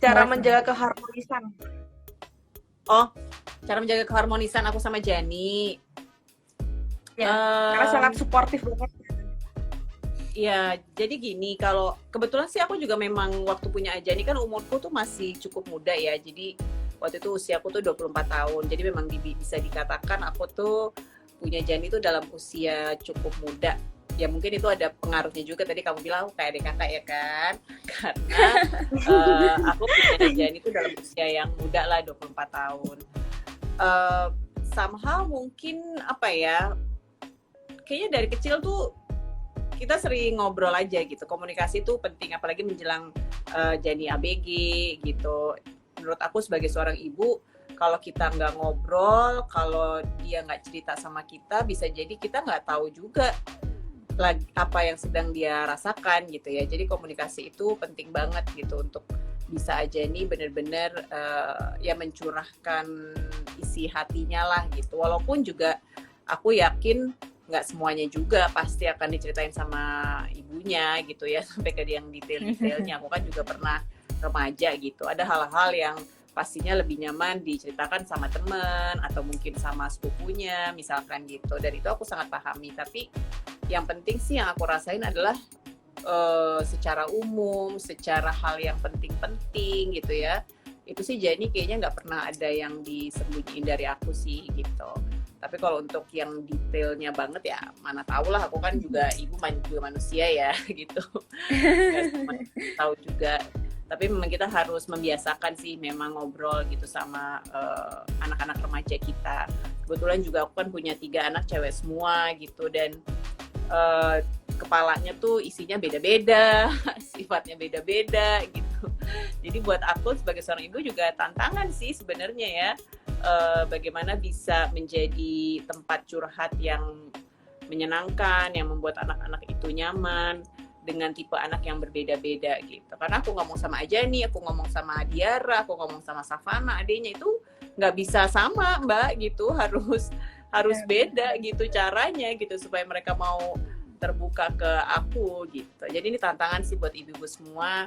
Cara menjaga keharmonisan. Oh, cara menjaga keharmonisan aku sama Jani. Ya, karena sangat suportif banget. Ya, jadi gini, kalau kebetulan sih aku juga memang waktu punya Ajani kan umurku tuh masih cukup muda ya. Jadi waktu itu usiaku tuh 24 tahun. Jadi memang bisa dikatakan aku tuh punya Jani tuh dalam usia cukup muda. Ya mungkin itu ada pengaruhnya juga, tadi kamu bilang aku kayak adik kakak ya kan. Karena aku punya Jani tuh dalam usia yang muda lah, 24 tahun. Somehow mungkin apa ya, kayaknya dari kecil tuh kita sering ngobrol aja gitu. Komunikasi itu penting, apalagi menjelang Jani ABG gitu. Menurut aku sebagai seorang ibu, kalau kita nggak ngobrol, kalau dia nggak cerita sama kita, bisa jadi kita nggak tahu juga apa yang sedang dia rasakan gitu ya. Jadi komunikasi itu penting banget gitu untuk bisa Ajani benar-benar ya mencurahkan isi hatinya lah gitu. Walaupun juga aku yakin nggak semuanya juga pasti akan diceritain sama ibunya gitu ya, sampai ke yang detail-detailnya. Aku kan juga pernah remaja gitu, ada hal-hal yang pastinya lebih nyaman diceritakan sama teman atau mungkin sama sepupunya misalkan gitu, dan itu aku sangat pahami. Tapi yang penting sih yang aku rasain adalah secara umum, secara hal yang penting-penting gitu ya, itu sih Jani kayaknya nggak pernah ada yang disembunyiin dari aku sih gitu. Tapi kalau untuk yang detailnya banget ya mana tahu lah, aku kan juga ibu juga manusia ya gitu. Nggak tahu juga. Tapi memang kita harus membiasakan sih memang ngobrol gitu sama anak-anak remaja kita. Kebetulan juga aku kan punya 3 anak cewek semua gitu, dan kepalanya tuh isinya beda-beda, sifatnya beda-beda gitu. Jadi buat aku sebagai seorang ibu juga tantangan sih sebenarnya ya. Bagaimana bisa menjadi tempat curhat yang menyenangkan, yang membuat anak-anak itu nyaman dengan tipe anak yang berbeda-beda gitu. Karena aku ngomong sama Ajani, aku ngomong sama Diara, aku ngomong sama Savana, adiknya itu nggak bisa sama Mbak gitu, harus beda gitu caranya gitu supaya mereka mau terbuka ke aku gitu. Jadi ini tantangan sih buat ibu-ibu semua.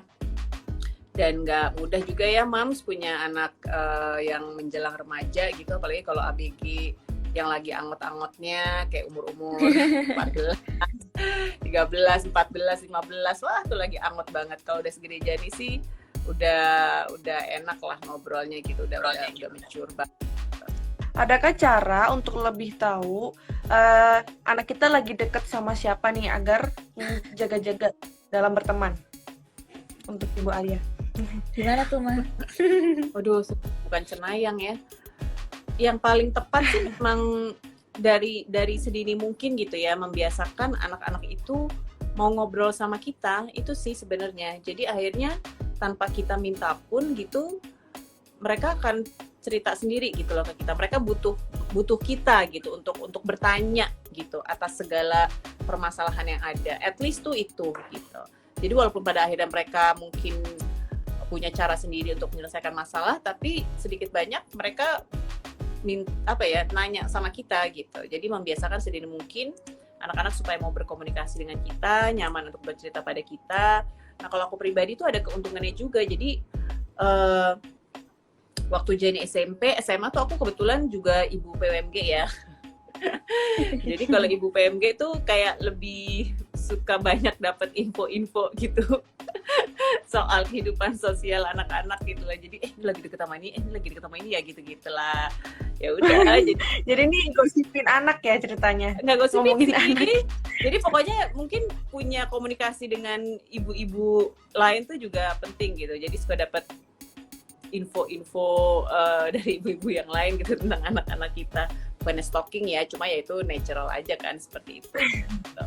Dan nggak mudah juga ya Mams punya anak yang menjelang remaja gitu, apalagi kalau ABG yang lagi angot-angotnya kayak umur-umur 14, 13, 14, 15, wah tuh lagi angot banget. Kalau udah segede Jani sih udah enak lah ngobrolnya gitu, udah mature banget. Adakah cara untuk lebih tahu anak kita lagi deket sama siapa nih agar jaga-jaga dalam berteman untuk Ibu Alia? Gimana tuh, Ma? Waduh, bukan cenayang ya. Yang paling tepat sih memang dari sedini mungkin gitu ya, membiasakan anak-anak itu mau ngobrol sama kita, itu sih sebenarnya. Jadi akhirnya tanpa kita minta pun gitu, mereka akan cerita sendiri gitu loh ke kita. Mereka butuh kita gitu untuk bertanya gitu atas segala permasalahan yang ada. At least tuh itu gitu. Jadi walaupun pada akhirnya mereka mungkin punya cara sendiri untuk menyelesaikan masalah, tapi sedikit banyak mereka nanya sama kita gitu. Jadi membiasakan sedini mungkin anak-anak supaya mau berkomunikasi dengan kita, nyaman untuk bercerita pada kita. Nah kalau aku pribadi tuh ada keuntungannya juga. Jadi waktu Jani SMP, SMA tuh aku kebetulan juga ibu PWMG ya. Jadi kalau ibu PMG tuh kayak lebih suka banyak dapat info-info gitu soal kehidupan sosial anak-anak gitu lah. Jadi ini lagi deket sama ini, ini lagi deket sama ini ya gitu-gitulah. Ya udah jadi ini gosipin anak ya ceritanya. Nggak gosipin sih. Jadi pokoknya mungkin punya komunikasi dengan ibu-ibu lain tuh juga penting gitu. Jadi suka dapat info-info dari ibu-ibu yang lain gitu tentang anak-anak kita. Bukan stalking ya, cuma ya itu natural aja kan seperti itu. Gitu.